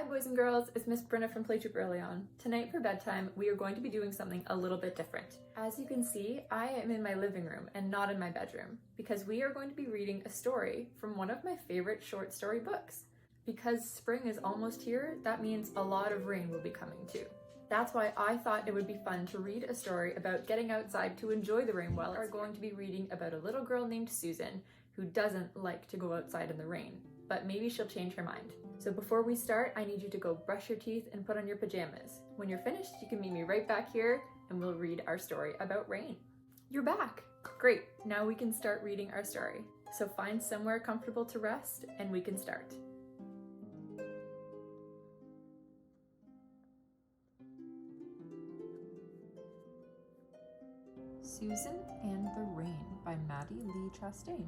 boys and girls, it's Miss Brynna from Playtroop Early On. Tonight for bedtime, we are going to be doing something a little bit different. As you can see, I am in my living room and not in my bedroom because we are going to be reading a story from one of my favorite short story books. Because spring is almost here, that means a lot of rain will be coming too. That's why I thought it would be fun to read a story about getting outside to enjoy the rain while we are going to be reading about a little girl named Susan who doesn't like to go outside in the rain, but maybe she'll change her mind. So before we start, I need you to go brush your teeth and put on your pajamas. When you're finished, you can meet me right back here and we'll read our story about rain. You're back! Great, now we can start reading our story. So find somewhere comfortable to rest and we can start. Susan and the Rain by Maddie Lee Chastain.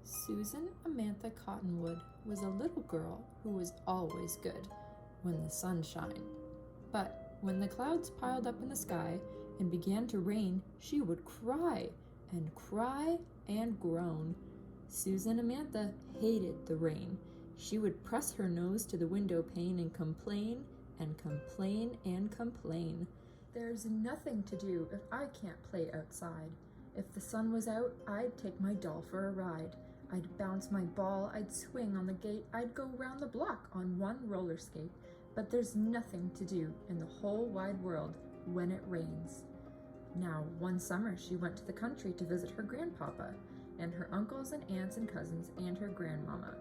Susan Amantha Cottonwood was a little girl who was always good when the sun shined. But when the clouds piled up in the sky and began to rain, she would cry and groan. Susan Amantha hated the rain. She would press her nose to the window pane and complain and complain and complain. There's nothing to do if I can't play outside. If the sun was out, I'd take my doll for a ride. I'd bounce my ball, I'd swing on the gate, I'd go round the block on one roller skate. But there's nothing to do in the whole wide world when it rains. Now, one summer she went to the country to visit her grandpapa and her uncles and aunts and cousins and her grandmama.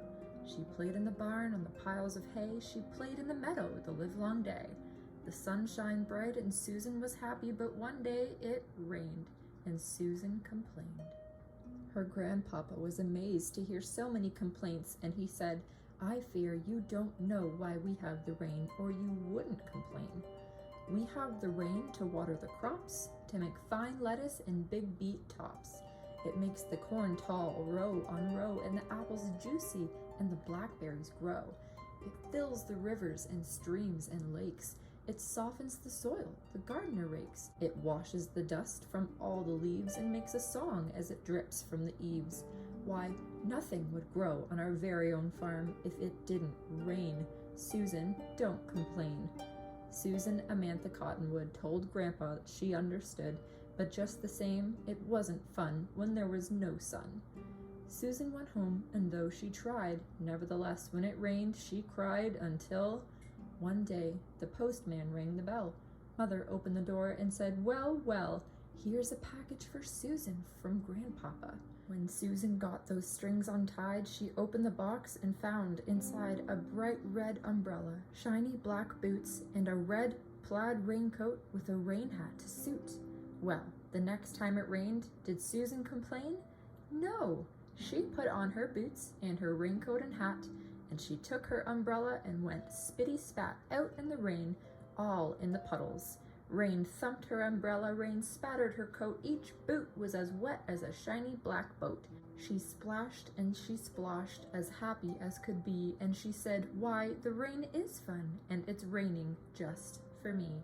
She played in the barn on the piles of hay, she played in the meadow the livelong day. The sun shined bright and Susan was happy, but one day it rained and Susan complained. Her grandpapa was amazed to hear so many complaints, and he said, "I fear you don't know why we have the rain, or you wouldn't complain. We have the rain to water the crops, to make fine lettuce and big beet tops. It makes the corn tall, row on row, and the apples juicy, and the blackberries grow. It fills the rivers and streams and lakes. It softens the soil the gardener rakes. It washes the dust from all the leaves and makes a song as it drips from the eaves. Why, nothing would grow on our very own farm if it didn't rain. Susan, don't complain." Susan Amantha Cottonwood told Grandpa that she understood, but just the same, it wasn't fun when there was no sun. Susan went home, and though she tried, nevertheless, when it rained, she cried until one day, the postman rang the bell. Mother opened the door and said, "Well, well, here's a package for Susan from Grandpapa." When Susan got those strings untied, she opened the box and found inside a bright red umbrella, shiny black boots, and a red plaid raincoat with a rain hat to suit. Well, the next time it rained, did Susan complain? No! She put on her boots and her raincoat and hat, and she took her umbrella and went spitty-spat out in the rain, all in the puddles. Rain thumped her umbrella, rain spattered her coat, each boot was as wet as a shiny black boat. She splashed and she splashed, as happy as could be, and she said, "Why, the rain is fun, and it's raining just for me."